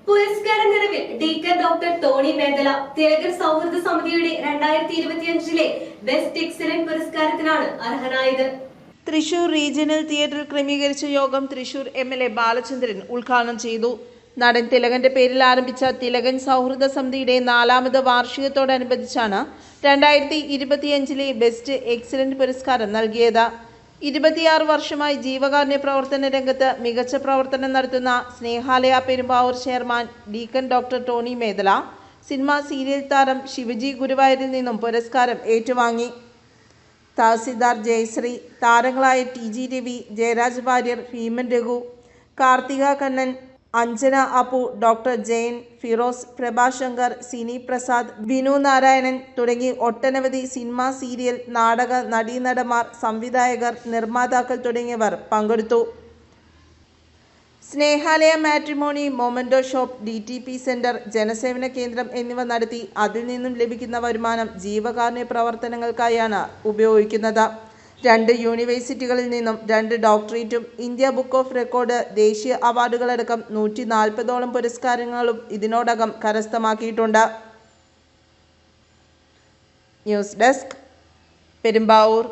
പുരസ്കാര നിറവിൽ deacon doctor Tony Medala Thilakan സൗഹൃദ സമിതിയുടെ 2025 ബെസ്റ്റ് എക്സലന്റ് പുരസ്കാരത്തിനാണ് അർഹനായത്. തൃശൂർ റീജിയണൽ തിയേറ്ററിൽ ക്രമീകരിച്ച യോഗം തൃശൂർ MLA ബാലചന്ദ്രൻ ഉദ്ഘാടനം ചെയ്തു. നടൻ തിലകന്റെ പേരിൽ ആരംഭിച്ച തിലകൻ സൗഹൃദ സമിതിയുടെ 4ാമത് വാർഷികത്തോടനുബന്ധിച്ചാണ് 2025 ബെസ്റ്റ് എക്സലന്റ് പുരസ്കാരം നൽകിയത്. 26 വർഷമായി ജീവകാരുണ്യ പ്രവർത്തന രംഗത്ത് മികച്ച പ്രവർത്തനം നടത്തുന്ന Snehalaya Perumbavoor chairman deacon doctor Tony Medala cinema serial താരം ശിവജി ഗുരുവായൂരിൽ നിന്നും പുരസ്കാരം ഏറ്റുവാങ്ങി. തഹസിൽദാർ ജയശ്രീ, താരങ്ങളായ TG രവി, ജയരാജ് വാര്യർ, ഭീമൻ രഘു, കാർത്തിക കണ്ണൻ, അഞ്ജന അപ്പു, ഡോക്ടർ ജയൻ, ഫിറോസ്, പ്രഭാശങ്കർ, സിനി പ്രസാദ്, വിനു നാരായണൻ തുടങ്ങി ഒട്ടനവധി സിനിമ സീരിയൽ നാടക നടീനടന്മാർ, സംവിധായകർ, നിർമ്മാതാക്കൾ തുടങ്ങിയവർ പങ്കെടുത്തു. Snehalaya matrimony, memento shop, DTP centre, ജനസേവന കേന്ദ്രം എന്നിവ നടത്തി അതിൽ നിന്നും ലഭിക്കുന്ന വരുമാനം ജീവകാരുണ്യ പ്രവർത്തനങ്ങൾക്കായാണ് ഉപയോഗിക്കുന്നത്. 2 യൂണിവേഴ്സിറ്റികളിൽ നിന്നും 2 ഡോക്ടറേറ്റും ഇന്ത്യ ബുക്ക് ഓഫ് റെക്കോർഡ്, ദേശീയ അവാർഡുകളടക്കം 140ഓളം പുരസ്കാരങ്ങളും ഇതിനോടകം കരസ്ഥമാക്കിയിട്ടുണ്ട്. News desk, Perumbavoor.